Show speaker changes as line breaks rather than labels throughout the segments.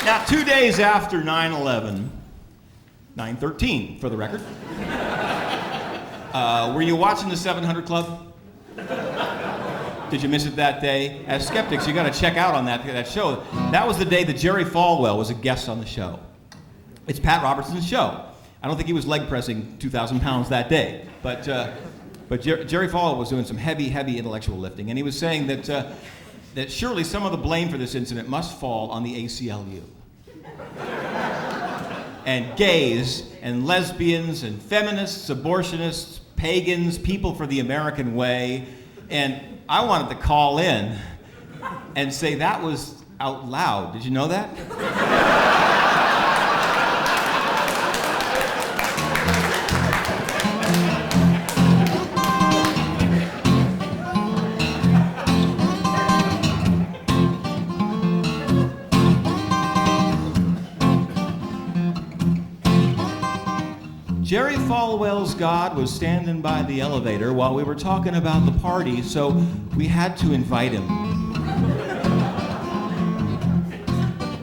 Now, 2 days after 9/11, 9/13 for the record, were you watching the 700 Club? Did you miss it that day? As skeptics, you got to check out on that show. That was the day that Jerry Falwell was a guest on the show. It's Pat Robertson's show. I don't think he was leg pressing 2,000 pounds that day, but Jerry Falwell was doing some heavy intellectual lifting, and he was saying that surely some of the blame for this incident must fall on the ACLU. And gays and lesbians and feminists, abortionists, pagans, people for the American way. And I wanted to call in and say that was out loud. Did you know that? Jerry Falwell's God was standing by the elevator while we were talking about the party, so we had to invite him.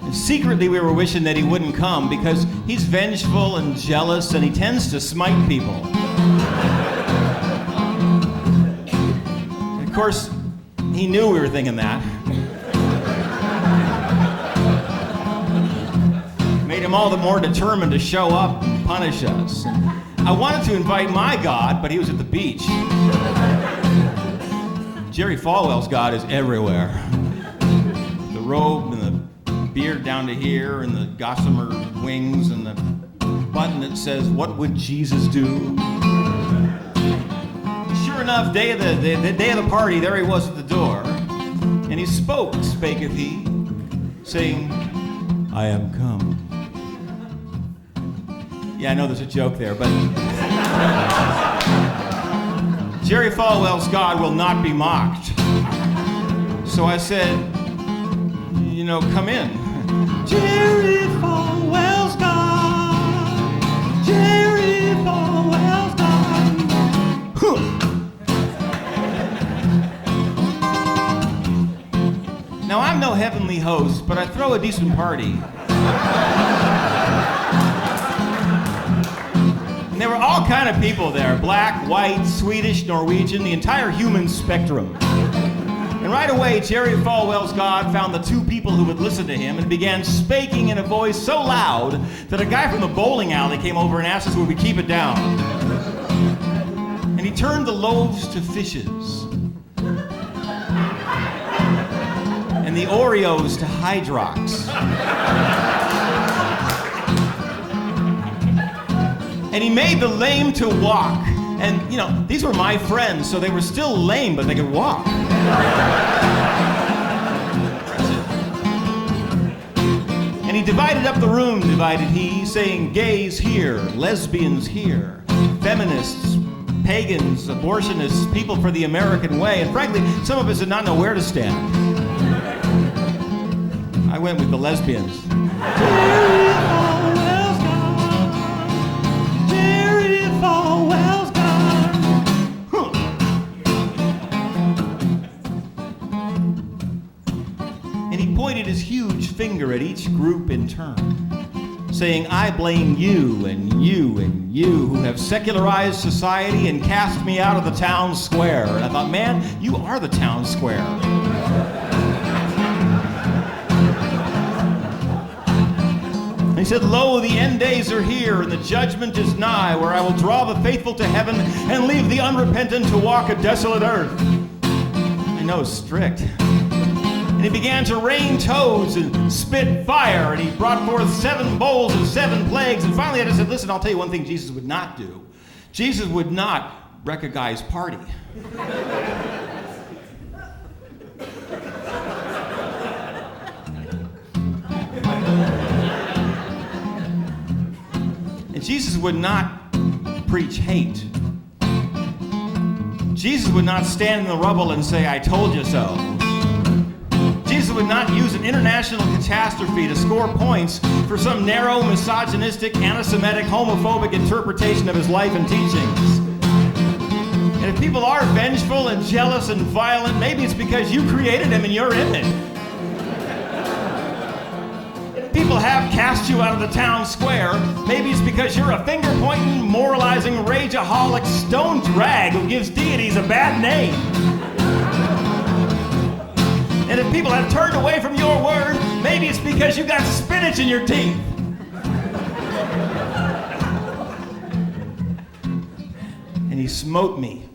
And secretly, we were wishing that he wouldn't come because he's vengeful and jealous and he tends to smite people. And of course, he knew we were thinking that. Made him all the more determined to show up and punish us. I wanted to invite my God, but he was at the beach. Jerry Falwell's God is everywhere. The robe and the beard down to here and the gossamer wings and the button that says, "What would Jesus do?" Sure enough, the day of the party, there he was at the door. And he spaketh he, saying, "I am come." Yeah, I know there's a joke there, but Jerry Falwell's God will not be mocked. So I said, come in. Jerry Falwell's God. Jerry Falwell's God. Huh. Now, I'm no heavenly host, but I throw a decent party. And there were all kind of people there, black, white, Swedish, Norwegian, the entire human spectrum. And right away, Jerry Falwell's God found the two people who would listen to him and began speaking in a voice so loud that a guy from the bowling alley came over and asked us would we keep it down. And he turned the loaves to fishes. And the Oreos to Hydrox. And he made the lame to walk. And, these were my friends, so they were still lame, but they could walk. And he divided up the room, divided he, saying, gays here, lesbians here, feminists, pagans, abortionists, people for the American way. And frankly, some of us did not know where to stand. I went with the lesbians. Pointed his huge finger at each group in turn, saying, I blame you and you and you who have secularized society and cast me out of the town square. And I thought, man, you are the town square. And he said, lo, the end days are here and the judgment is nigh, where I will draw the faithful to heaven and leave the unrepentant to walk a desolate earth. I know, strict. And he began to rain toads and spit fire, and he brought forth 7 bowls and 7 plagues. And finally I just said, listen, I'll tell you one thing Jesus would not do. Jesus would not wreck a guy's party. And Jesus would not preach hate. Jesus would not stand in the rubble and say, I told you so. Jesus would not use an international catastrophe to score points for some narrow, misogynistic, anti-Semitic, homophobic interpretation of his life and teachings. And if people are vengeful and jealous and violent, maybe it's because you created them in your image. And if people have cast you out of the town square, maybe it's because you're a finger-pointing, moralizing, rageaholic stone drag who gives deities a bad name. And if people have turned away from your word, maybe it's because you got spinach in your teeth. And he smote me